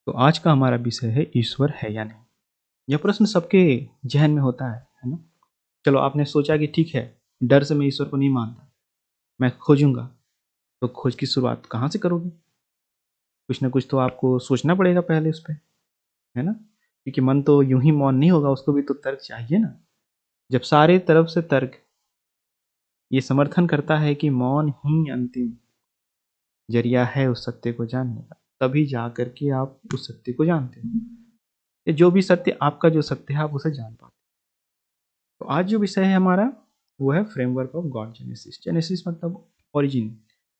तो आज का हमारा विषय है ईश्वर है या नहीं। यह प्रश्न सबके जहन में होता है ना। चलो आपने सोचा कि ठीक है, डर से मैं ईश्वर को नहीं मानता, मैं खोजूंगा। तो खोज की शुरुआत कहाँ से करोगे? कुछ ना कुछ तो आपको सोचना पड़ेगा पहले उस पर, है ना। क्योंकि मन तो यूं ही मौन नहीं होगा, उसको भी तो तर्क चाहिए ना। जब सारे तरफ से तर्क ये समर्थन करता है कि मौन ही अंतिम जरिया है उस सत्य को जानने का, तभी जा करके आप उस सत्य को जानते हो। ये जो भी सत्य, आपका जो सत्य है, आप उसे जान पाते हो। तो आज जो विषय है हमारा, वो है framework of God genesis. Genesis मतलब ओरिजिन।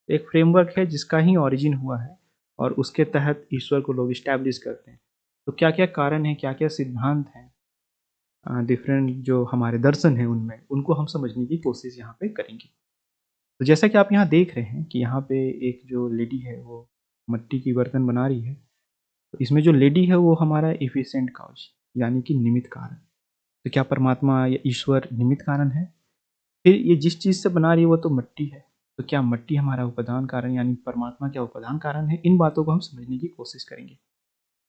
एक फ्रेमवर्क है जिसका ही ओरिजिन हुआ है, और उसके तहत ईश्वर को लोग स्टैब्लिश करते हैं। तो क्या क्या कारण है, क्या क्या सिद्धांत हैं, डिफरेंट जो हमारे दर्शन हैं, उनमें उनको हम समझने की कोशिश यहाँ पे करेंगे। तो जैसा कि आप यहाँ देख रहे हैं कि यहाँ पे एक जो लेडी है वो मिट्टी की बर्तन बना रही है। तो इसमें जो लेडी है वो हमारा एफिशिएंट काउच, यानी कि निमित्त कारण। तो क्या परमात्मा या ईश्वर निमित्त कारण है? फिर ये जिस चीज से बना रही है वो तो मिट्टी है, तो क्या मिट्टी हमारा उपादान कारण, यानी परमात्मा क्या उपादान कारण है? इन बातों को हम समझने की कोशिश करेंगे,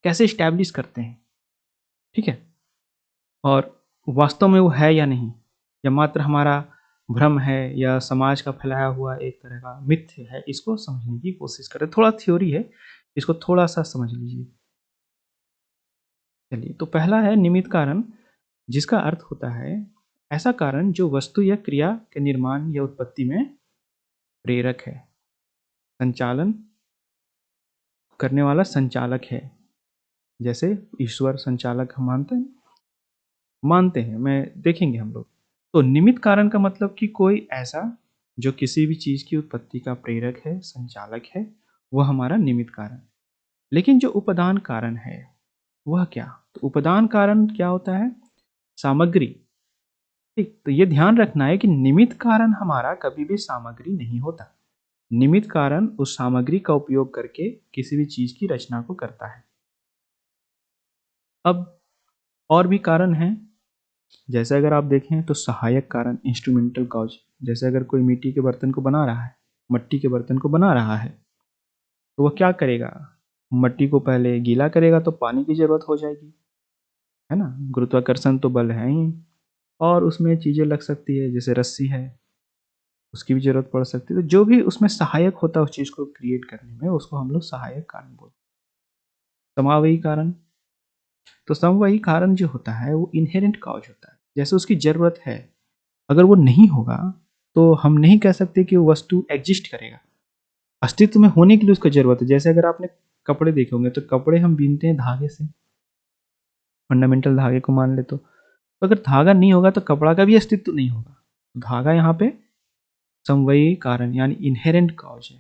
कैसे स्टैब्लिश करते हैं। ठीक है। और वास्तव में वो है या नहीं, या मात्र हमारा भ्रम है, या समाज का फैलाया हुआ एक तरह का मिथ्य है, इसको समझने की कोशिश करें। थोड़ा थ्योरी है, इसको थोड़ा सा समझ लीजिए। चलिए, तो पहला है निमित्त कारण, जिसका अर्थ होता है ऐसा कारण जो वस्तु या क्रिया के निर्माण या उत्पत्ति में प्रेरक है, संचालन करने वाला संचालक है। जैसे ईश्वर संचालक हम मानते हैं, मैं देखेंगे हम लोग। तो निमित्त कारण का मतलब कि कोई ऐसा जो किसी भी चीज की उत्पत्ति का प्रेरक है, संचालक है, वह हमारा निमित्त कारण। लेकिन जो उपादान कारण है वह क्या? तो उपादान कारण क्या होता है? सामग्री। ठीक, तो ये ध्यान रखना है कि निमित्त कारण हमारा कभी भी सामग्री नहीं होता। निमित्त कारण उस सामग्री का उपयोग करके किसी भी चीज की रचना को करता है। अब और भी कारण हैं। जैसे अगर आप देखें तो सहायक कारण, इंस्ट्रूमेंटल कॉज। जैसे अगर कोई मिट्टी के बर्तन को बना रहा है, मट्टी के बर्तन को बना रहा है, तो वह क्या करेगा? मट्टी को पहले गीला करेगा तो पानी की जरूरत हो जाएगी, है ना। गुरुत्वाकर्षण तो बल है ही, और उसमें चीजें लग सकती है, जैसे रस्सी है, उसकी भी जरूरत पड़ सकती है। तो जो भी उसमें सहायक होता है उस चीज को क्रिएट करने में, उसको हम लोग सहायक कारण बोलते हैं। समवायी कारण। तो समवायी कारण जो होता है वो इनहेरेंट कॉज होता है, जैसे उसकी जरूरत है, अगर वो नहीं होगा तो हम नहीं कह सकते कि वो वस्तु एग्जिस्ट करेगा। अस्तित्व में होने के लिए उसको जरूरत है। जैसे अगर आपने कपड़े देखे होंगे, तो कपड़े हम बीनते हैं धागे से, फंडामेंटल धागे को मान ले तो अगर धागा नहीं होगा तो कपड़ा का भी अस्तित्व नहीं होगा। धागा यहाँ पे समवयी कारण यानी इनहेरेंट कॉज है,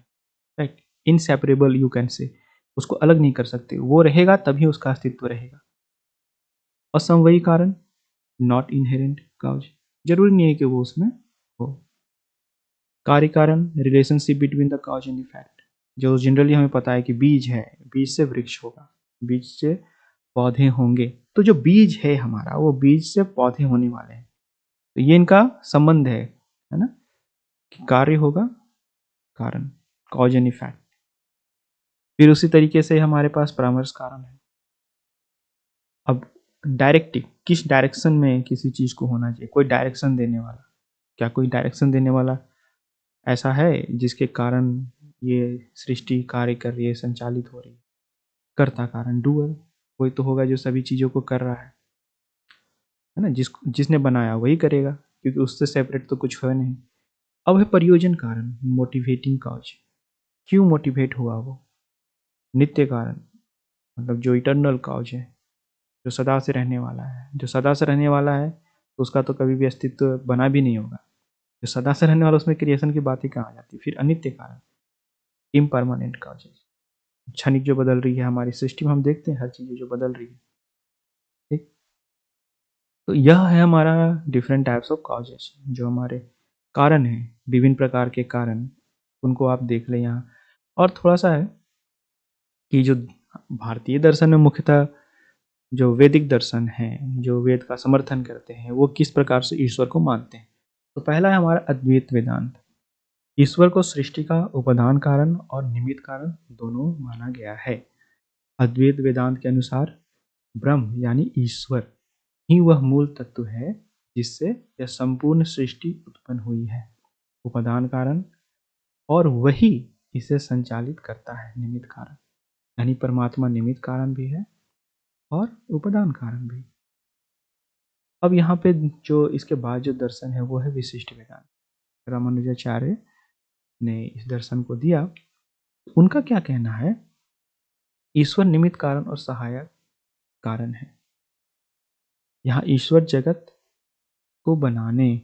right. Inseparable you can say, उसको अलग नहीं कर सकते, वो रहेगा तभी उसका अस्तित्व रहेगा। असमवयी कारण, नॉट इनहेरेंट कॉज, जरूरी नहीं है कि वो उसमें हो। कार्य कारण, relationship between the cause and effect. जो जनरली हमें पता है कि बीज है, बीज से वृक्ष होगा, बीज से पौधे होंगे। तो जो बीज है हमारा, वो बीज से पौधे होने वाले हैं। तो ये इनका संबंध है ना, कि कार्य होगा कारण, कॉज एंड इफेक्ट। फिर उसी तरीके से हमारे पास परामर्श कारण है। अब डायरेक्टिव, किस डायरेक्शन में किसी चीज को होना चाहिए, कोई डायरेक्शन देने वाला। क्या कोई डायरेक्शन देने वाला ऐसा है जिसके कारण ये सृष्टि कार्य कर रही है, संचालित हो रही है? कर्ता कारण, डूअर, कोई तो होगा जो सभी चीजों को कर रहा है ना। जिसने बनाया वही करेगा, क्योंकि उससे सेपरेट तो कुछ है नहीं। अब है प्रयोजन कारण, मोटिवेटिंग कॉज। क्यों मोटिवेट हुआ वो? नित्य कारण, मतलब जो इटर्नल कॉज है, जो सदा से रहने वाला है। जो सदा से रहने वाला है तो उसका तो कभी भी अस्तित्व बना भी नहीं होगा। जो सदा से रहने वाला, उसमें क्रिएशन की बात ही कहाँ आ जाती है। फिर अनित्य कारण, इम्परमानेंट कॉजेज, क्षणिक जो बदल रही है हमारी सृष्टि में, हम देखते हैं हर चीज़ जो बदल रही है। ठीक, तो यह है हमारा डिफरेंट टाइप्स ऑफ कॉजेज, जो हमारे कारण हैं, विभिन्न प्रकार के कारण, उनको आप देख लें यहाँ। और थोड़ा सा है कि जो भारतीय दर्शन में मुख्यतः जो वैदिक दर्शन है, जो वेद का समर्थन करते हैं, वो किस प्रकार से ईश्वर को मानते हैं। तो पहला है हमारा अद्वैत वेदांत। ईश्वर को सृष्टि का उपादान कारण और निमित्त कारण दोनों माना गया है। अद्वैत वेदांत के अनुसार ब्रह्म यानी ईश्वर ही वह मूल तत्व है जिससे यह संपूर्ण सृष्टि उत्पन्न हुई है, उपादान कारण, और वही इसे संचालित करता है, निमित्त कारण। यानी परमात्मा निमित्त कारण भी है और उपादान कारण भी। अब यहाँ पे जो इसके बाद जो दर्शन है वो है विशिष्ट वेदांत। रामानुजाचार्य ने इस दर्शन को दिया। उनका क्या कहना है? ईश्वर निमित्त कारण और सहायक कारण है। यहाँ ईश्वर जगत को बनाने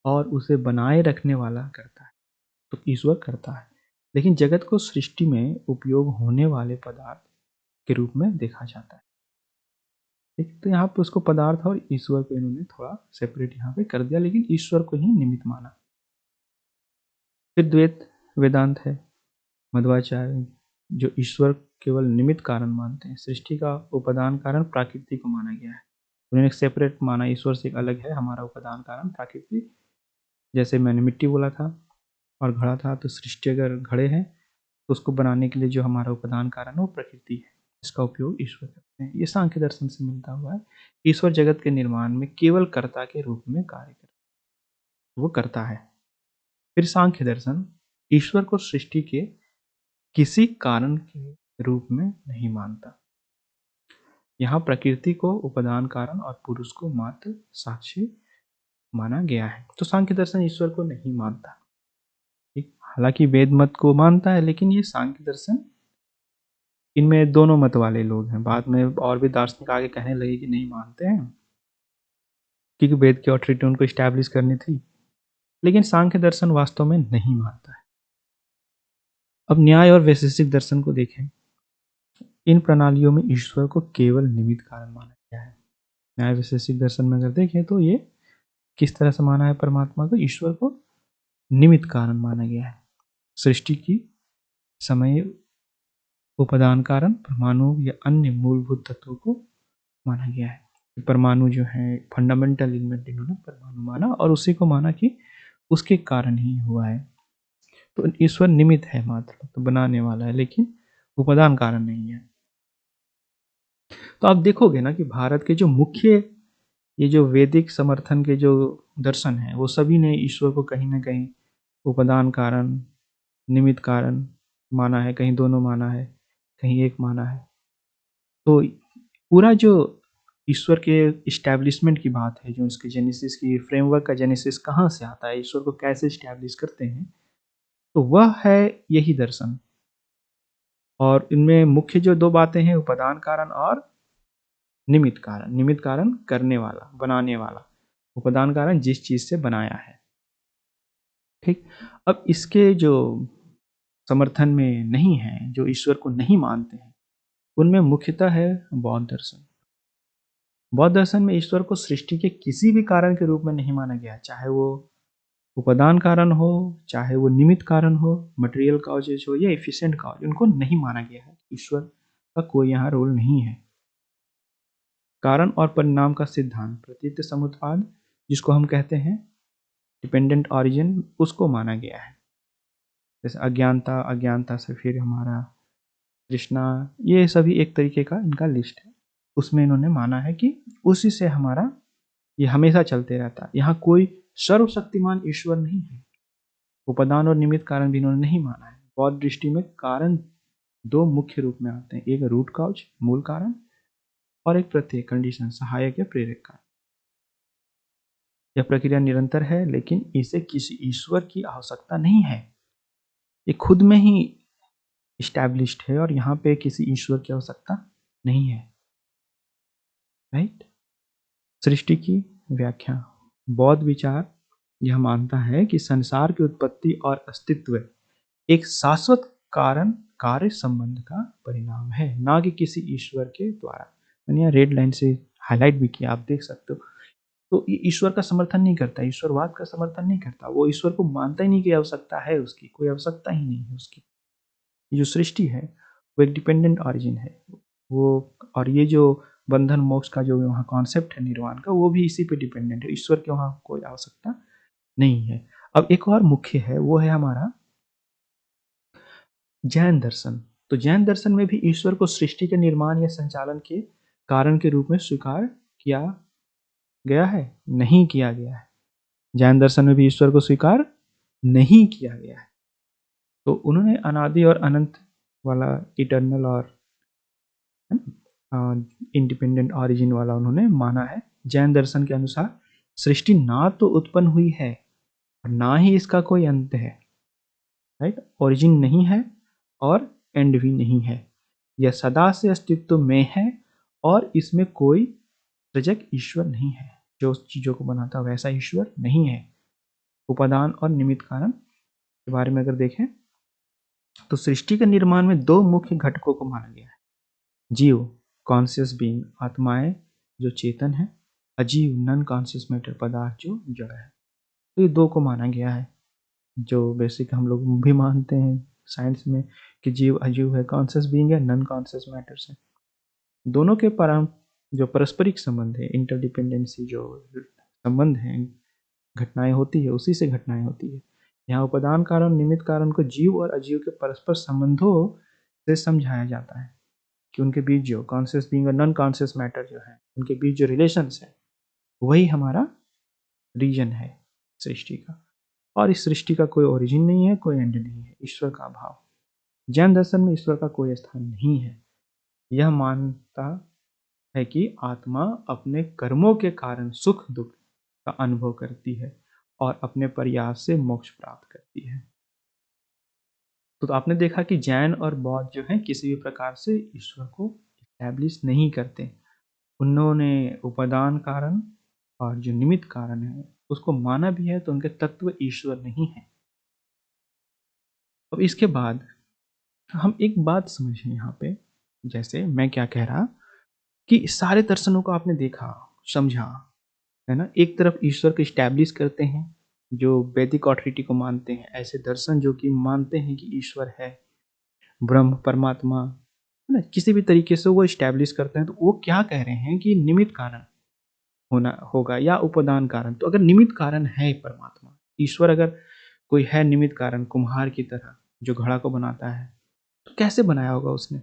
और उसे बनाए रखने वाला करता है, तो ईश्वर करता है, लेकिन जगत को सृष्टि में उपयोग होने वाले पदार्थ के रूप में देखा जाता है। ठीक, तो यहाँ पे उसको पदार्थ और ईश्वर को इन्होंने थोड़ा सेपरेट यहाँ पे कर दिया, लेकिन ईश्वर को ही निमित्त माना। फिर द्वैत वेदांत है, मध्वाचार्य, जो ईश्वर केवल निमित्त कारण मानते हैं। सृष्टि का उपादान कारण प्रकृति को माना गया है, उन्होंने एक सेपरेट माना, ईश्वर से एक अलग है हमारा उपादान कारण प्रकृति। जैसे मैंने मिट्टी बोला था और घड़ा था, तो सृष्टि अगर घड़े हैं तो उसको बनाने के लिए जो हमारा उपादान कारण है वो प्रकृति है, इसका उपयोग ईश्वर करते हैं। ये सांख्य दर्शन से मिलता हुआ है। ईश्वर जगत के निर्माण में केवल कर्ता के रूप में कार्य करता है, वो करता है। फिर सांख्य दर्शन ईश्वर को सृष्टि के किसी कारण के रूप में नहीं मानता। यहाँ प्रकृति को उपादान कारण और पुरुष को मात्र साक्षी माना गया है। तो सांख्य दर्शन ईश्वर को नहीं मानता। ठीक, हालांकि वेद मत को मानता है, लेकिन ये सांख्य दर्शन, इनमें दोनों मत वाले लोग हैं। बाद में और भी दार्शनिक आगे कहने लगे कि नहीं मानते हैं, क्योंकि वेद की ऑथोरिटी उनको स्टैब्लिश करनी थी, लेकिन सांख्य दर्शन वास्तव में नहीं मानता है। अब न्याय और वैशेषिक दर्शन को देखें। इन प्रणालियों में ईश्वर को केवल निमित्त कारण माना गया है। न्याय वैशेषिक दर्शन में अगर देखें तो ये किस तरह से माना है? परमात्मा को, ईश्वर को निमित्त कारण माना गया है। सृष्टि की समय उपादान कारण परमाणु या अन्य मूलभूत तत्वों को माना गया है। परमाणु जो है फंडामेंटल एलिमेंट, इन्होंने परमाणु माना और उसी को माना कि उसके कारण ही हुआ है। तो ईश्वर निमित्त है मात्र, तो बनाने वाला है, लेकिन उपादान कारण नहीं है। तो आप देखोगे ना कि भारत के जो मुख्य ये जो वैदिक समर्थन के जो दर्शन है, वो सभी ने ईश्वर को कहीं ना कहीं उपादान कारण, निमित्त कारण माना है, कहीं दोनों माना है, कहीं एक माना है। तो पूरा जो ईश्वर के इस्टेब्लिशमेंट की बात है, जो इसके जेनेसिस की फ्रेमवर्क का जेनेसिस कहाँ से आता है, ईश्वर को कैसे इस्टेब्लिश करते हैं, तो वह है यही दर्शन। और इनमें मुख्य जो दो बातें हैं, उपादान कारण और निमित्त कारण। निमित्त कारण करने वाला, बनाने वाला, उपादान कारण जिस चीज से बनाया है। ठीक, अब इसके जो समर्थन में नहीं है, जो ईश्वर को नहीं मानते हैं, उनमें मुख्यतः है बौद्ध दर्शन। बौद्ध दर्शन में ईश्वर को सृष्टि के किसी भी कारण के रूप में नहीं माना गया, चाहे वो उपादान कारण हो, चाहे वो निमित्त कारण हो, मटेरियल कॉजेज हो या एफिशिएंट कॉज, उनको नहीं माना गया है। ईश्वर का कोई यहाँ रोल नहीं है। कारण और परिणाम का सिद्धांत, प्रतीत समुत्पाद, जिसको हम कहते हैं डिपेंडेंट ऑरिजिन, उसको माना गया है। जैसे अज्ञानता, अज्ञानता से फिर हमारा तृष्णा, ये सभी एक तरीके का इनका लिस्ट है। उसमें इन्होंने माना है कि उसी से हमारा ये हमेशा चलते रहता है। यहाँ कोई सर्वशक्तिमान ईश्वर नहीं है। उपादान और निमित्त कारण भी इन्होंने नहीं माना है। बौद्ध दृष्टि में कारण दो मुख्य रूप में आते हैं, एक रूट कॉज, मूल कारण, और एक प्रत्यय, कंडीशन, सहायक या प्रेरक कारण। यह प्रक्रिया निरंतर है, लेकिन इसे किसी ईश्वर की आवश्यकता नहीं है। ये खुद में ही इस्टेब्लिश्ड है और यहाँ पे किसी ईश्वर की आवश्यकता नहीं है। राइट। सृष्टि की व्याख्या। बौद्ध विचार यह मानता है कि संसार की उत्पत्ति और अस्तित्व एक शाश्वत कारण कार्य संबंध का परिणाम है, ना कि किसी ईश्वर के द्वारा। मैंने यहाँ रेड लाइन से हाईलाइट भी किया, आप देख सकते हो। तो ये ईश्वर का समर्थन नहीं करता, ईश्वरवाद का समर्थन नहीं करता। वो ईश्वर को मानता ही नहीं कि आवश्यकता है उसकी, कोई आवश्यकता ही नहीं है उसकी। ये जो सृष्टि है वो एक डिपेंडेंट ऑरिजिन है वो, और ये जो बंधन मोक्ष का जो वहाँ कॉन्सेप्ट है निर्वाण का, वो भी इसी पे डिपेंडेंट है। ईश्वर के वहाँ कोई आवश्यकता नहीं है। अब एक और मुख्य है, वो है हमारा जैन दर्शन। तो जैन दर्शन में भी ईश्वर को सृष्टि के निर्माण या संचालन के कारण के रूप में स्वीकार किया गया है? नहीं किया गया है। जैन दर्शन में भी ईश्वर को स्वीकार नहीं किया गया है। तो उन्होंने अनादि और अनंत वाला, इटर्नल और इंडिपेंडेंट ऑरिजिन वाला उन्होंने माना है। जैन दर्शन के अनुसार सृष्टि ना तो उत्पन्न हुई है और ना ही इसका कोई अंत है, राइट। ओरिजिन नहीं है और एंड भी नहीं है। यह सदा से अस्तित्व में है और इसमें कोई सृजक ईश्वर नहीं है। जो चीजों को बनाता वैसा ईश्वर नहीं है। उपादान और निमित्त कारण के बारे में अगर देखें तो सृष्टि के निर्माण में दो मुख्य घटकों को माना गया है। जीव, कॉन्शियस बीइंग, आत्माएं जो चेतन है, अजीव, नॉन कॉन्शियस मैटर, पदार्थ जो जड़ है। तो ये दो को माना गया है, जो बेसिक हम लोग भी मानते हैं साइंस में कि जीव अजीव है, कॉन्शियस बीइंग है, नॉन कॉन्शियस मैटर है। दोनों के जो पारस्परिक संबंध है, इंटरडिपेंडेंसी जो संबंध है, घटनाएं होती है, उसी से घटनाएं होती है। यहाँ उपादान कारण निमित्त कारण को जीव और अजीव के परस्पर संबंधों से समझाया जाता है कि उनके बीच जो कॉन्शियस बीइंग और नॉन कॉन्शियस मैटर जो है, उनके बीच जो रिलेशंस है, वही हमारा रीजन है सृष्टि का। और इस सृष्टि का कोई ओरिजिन नहीं है, कोई एंड नहीं है, ईश्वर का अभाव। जैन दर्शन में ईश्वर का कोई स्थान नहीं है। यह मानता है कि आत्मा अपने कर्मों के कारण सुख दुख का अनुभव करती है और अपने प्रयास से मोक्ष प्राप्त करती है। तो आपने देखा कि जैन और बौद्ध जो है किसी भी प्रकार से ईश्वर को एस्टैब्लिश नहीं करते। उन्होंने उपादान कारण और जो निमित्त कारण है उसको माना भी है, तो उनके तत्व ईश्वर नहीं है। अब इसके बाद हम एक बात समझें यहाँ पे, जैसे मैं क्या कह रहा कि सारे दर्शनों को आपने देखा, समझा, है ना। एक तरफ ईश्वर को इस्टेब्लिश करते हैं जो वैदिक ऑथोरिटी को मानते हैं, ऐसे दर्शन जो कि मानते हैं कि ईश्वर है, ब्रह्म, परमात्मा, है ना, किसी भी तरीके से वो इस्टेब्लिश करते हैं। तो वो क्या कह रहे हैं कि निमित्त कारण होना होगा या उपादान कारण। तो अगर निमित्त कारण है परमात्मा, ईश्वर अगर कोई है निमित्त कारण, कुम्हार की तरह जो घड़ा को बनाता है, तो कैसे बनाया होगा उसने?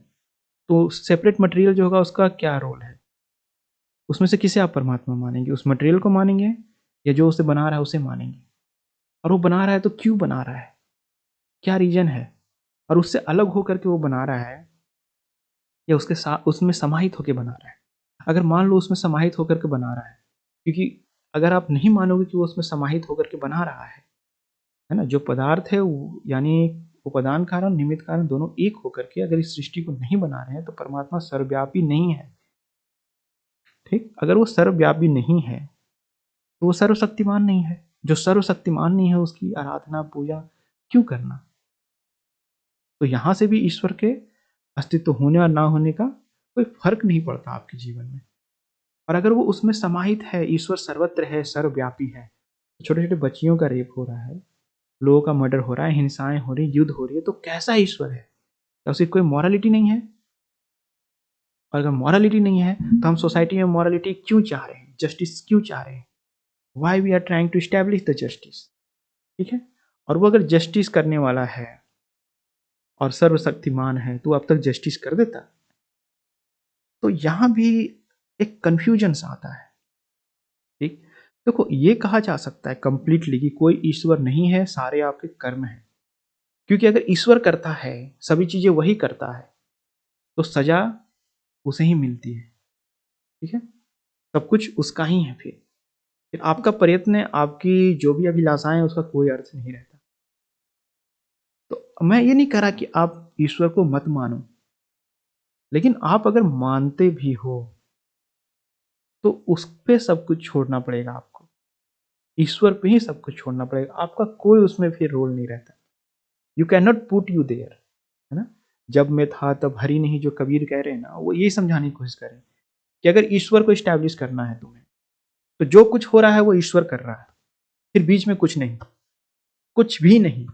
तो सेपरेट मटेरियल जो होगा उसका क्या रोल है? उसमें से किसे आप परमात्मा मानेंगे? उस मटेरियल को मानेंगे या जो उसे बना रहा है उसे मानेंगे? और वो बना रहा है तो क्यों बना रहा है? क्या रीजन है? और उससे अलग होकर के वो बना रहा है या उसके साथ उसमें समाहित होकर बना रहा है? अगर मान लो उसमें समाहित होकर के बना रहा है, क्योंकि अगर आप नहीं मानोगे कि वो उसमें समाहित होकर के बना रहा है ना, जो पदार्थ है यानी उपादान कारण निमित्त कारण दोनों एक होकर के अगर इस सृष्टि को नहीं बना रहे हैं, तो परमात्मा सर्वव्यापी नहीं है। ठीक, अगर वो सर्वव्यापी नहीं है तो वो सर्वशक्तिमान नहीं है। जो सर्वशक्तिमान नहीं है उसकी आराधना पूजा क्यों करना? तो यहां से भी ईश्वर के अस्तित्व होने और ना होने का कोई फर्क नहीं पड़ता आपके जीवन में। और अगर वो उसमें समाहित है, ईश्वर सर्वत्र है, सर्वव्यापी है, छोटे छोटे बच्चियों का रेप हो रहा है, लोगों का मर्डर हो रहा है, हिंसाएं हो रही, युद्ध हो रही है, तो कैसा ईश्वर है? क्या उसकी कोई मॉरलिटी नहीं है? और अगर मॉरलिटी नहीं है तो हम सोसाइटी में मॉरलिटी क्यों चाह रहे हैं, जस्टिस क्यों चाह रहे हैं? Why we are trying to establish the justice. ठीक है, और वो अगर जस्टिस करने वाला है और सर्वशक्तिमान है तो अब तक जस्टिस कर देता। तो यहां भी एक कंफ्यूजन सा आता है। ठीक, देखो ये कहा जा सकता है कंप्लीटली कि कोई ईश्वर नहीं है, सारे आपके कर्म हैं। क्योंकि अगर ईश्वर करता है, सभी चीजें वही करता है, तो सजा उसे ही मिलती है। ठीक है, सब कुछ उसका ही है। फिर आपका प्रयत्न, आपकी जो भी अभिलाषाएं, उसका कोई अर्थ नहीं रहता। तो मैं ये नहीं कह रहा कि आप ईश्वर को मत मानो, लेकिन आप अगर मानते भी हो तो उस पे सब कुछ छोड़ना पड़ेगा आपको। ईश्वर पे ही सब कुछ छोड़ना पड़ेगा, आपका कोई उसमें फिर रोल नहीं रहता। You can not put you there, है ना। जब मैं था तब हरि नहीं, जो कबीर कह रहे हैं ना, वो ये समझाने की कोशिश करें कि अगर ईश्वर को स्टैब्लिश करना है तुम्हें, तो जो कुछ हो रहा है वो ईश्वर कर रहा है। फिर बीच में कुछ नहीं, कुछ भी नहीं,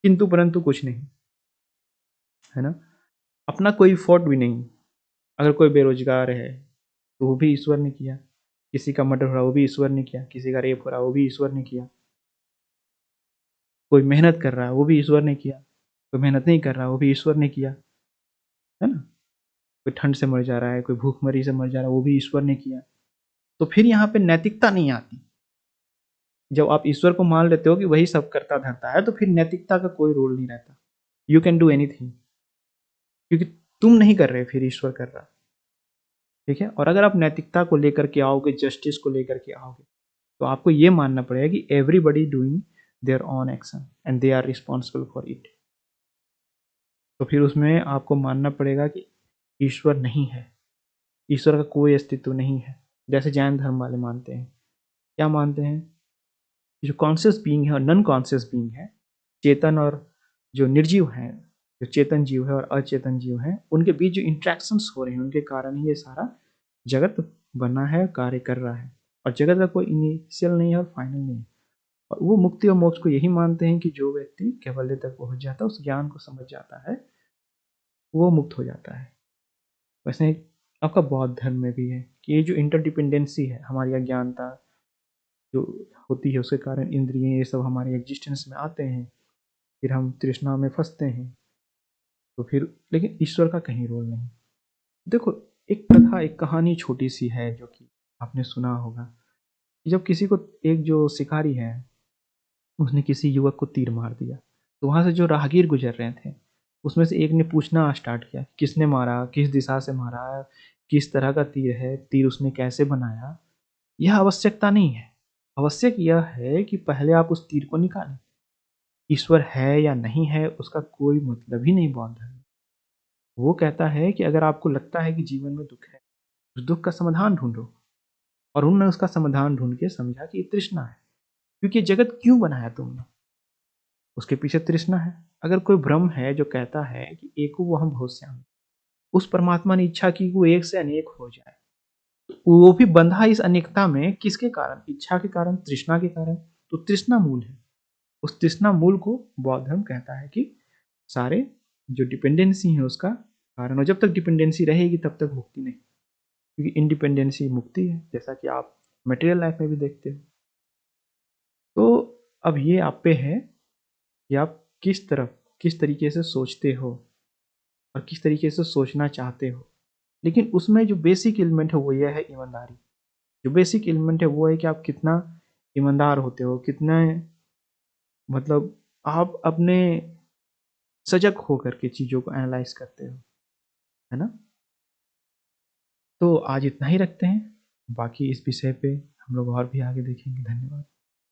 किंतु परंतु कुछ नहीं, है ना। अपना कोई फॉल्ट भी नहीं। अगर कोई बेरोजगार है तो वो भी ईश्वर ने किया, किसी का मर्डर हो रहा वो भी ईश्वर ने किया, किसी का रेप हो रहा वो भी ईश्वर ने किया, कोई मेहनत कर रहा है वो भी ईश्वर ने किया, कोई मेहनत नहीं कर रहा वो भी ईश्वर ने किया। है ना? कोई ठंड से मर जा रहा है, कोई भूखमरी से मर जा रहा है, वो भी ईश्वर ने किया। तो फिर यहाँ पे नैतिकता नहीं आती। जब आप ईश्वर को मान लेते हो कि वही सब करता धरता है, तो फिर नैतिकता का कोई रोल नहीं रहता। यू कैन डू एनीथिंग, क्योंकि तुम नहीं कर रहे, फिर ईश्वर कर रहा। ठीक है? और अगर आप नैतिकता को लेकर के आओगे, जस्टिस को लेकर के आओगे, तो आपको ये मानना पड़ेगा कि everybody doing their own action and they are responsible for it. तो फिर उसमें आपको मानना पड़ेगा कि ईश्वर नहीं है, ईश्वर का कोई अस्तित्व नहीं है। जैसे जैन धर्म वाले मानते हैं, क्या मानते हैं? जो कॉन्शियस बीइंग है और नॉन कॉन्शियस बीइंग है, चेतन और जो निर्जीव है, जो चेतन जीव है और अचेतन जीव है, उनके बीच जो इंट्रैक्शंस हो रहे हैं, उनके कारण ही ये सारा जगत बना है, कार्य कर रहा है। और जगत का कोई इनिशियल नहीं है और फाइनल नहीं है। और वो मुक्ति और मोक्ष को यही मानते हैं कि जो व्यक्ति कैवल्य तक पहुंच जाता है, उस ज्ञान को समझ जाता है, वो मुक्त हो जाता है। वैसे आपका बौद्ध धर्म में भी है कि ये जो इंटरडिपेंडेंसी है, हमारी अज्ञानता जो होती है, उसके कारण इंद्रिय ये सब हमारे एग्जिस्टेंस में आते हैं, फिर हम तृष्णा में फंसते हैं। तो फिर लेकिन ईश्वर का कहीं रोल नहीं। देखो, एक कथा, एक कहानी छोटी सी है जो कि आपने सुना होगा कि जब किसी को, एक जो शिकारी है, उसने किसी युवक को तीर मार दिया, तो वहां से जो राहगीर गुजर रहे थे, उसमें से एक ने पूछना स्टार्ट किया, किसने मारा, किस दिशा से मारा, किस तरह का तीर है, तीर उसने कैसे बनाया। यह आवश्यकता नहीं है। आवश्यक यह है कि पहले आप उस तीर को निकालें। ईश्वर है या नहीं है उसका कोई मतलब ही नहीं बौद्ध धर्म। वो कहता है कि अगर आपको लगता है कि जीवन में दुख है, उस दुख का समाधान ढूंढो। और उन्होंने उसका समाधान ढूंढ के समझा कि ये तृष्णा है। क्योंकि ये जगत क्यों बनाया तुमने, उसके पीछे तृष्णा है। अगर कोई भ्रम है जो कहता है कि एको वो हम बहुत श्याम, उस परमात्मा ने इच्छा की वो एक से अनेक हो जाए, तो वो भी बंधा इस अनेकता में किसके कारण? इच्छा के कारण, तृष्णा के कारण। तो तृष्णा मूल है। उस तृष्णा मूल को बौद्ध धर्म कहता है कि सारे जो डिपेंडेंसी है उसका कारण। और जब तक डिपेंडेंसी रहेगी तब तक मुक्ति नहीं, क्योंकि इंडिपेंडेंसी मुक्ति है, जैसा कि आप मटेरियल लाइफ में भी देखते हो। तो अब ये आप पे है कि आप किस तरीके से सोचते हो और किस तरीके से सोचना चाहते हो। लेकिन उसमें जो बेसिक एलिमेंट है वो यह है ईमानदारी। जो बेसिक एलिमेंट है वो है कि आप कितना ईमानदार होते हो, कितना मतलब आप अपने सजग होकर के चीज़ों को एनालाइज करते हो, है ना? तो आज इतना ही रखते हैं, बाकी इस विषय पे हम लोग और भी आगे देखेंगे। धन्यवाद।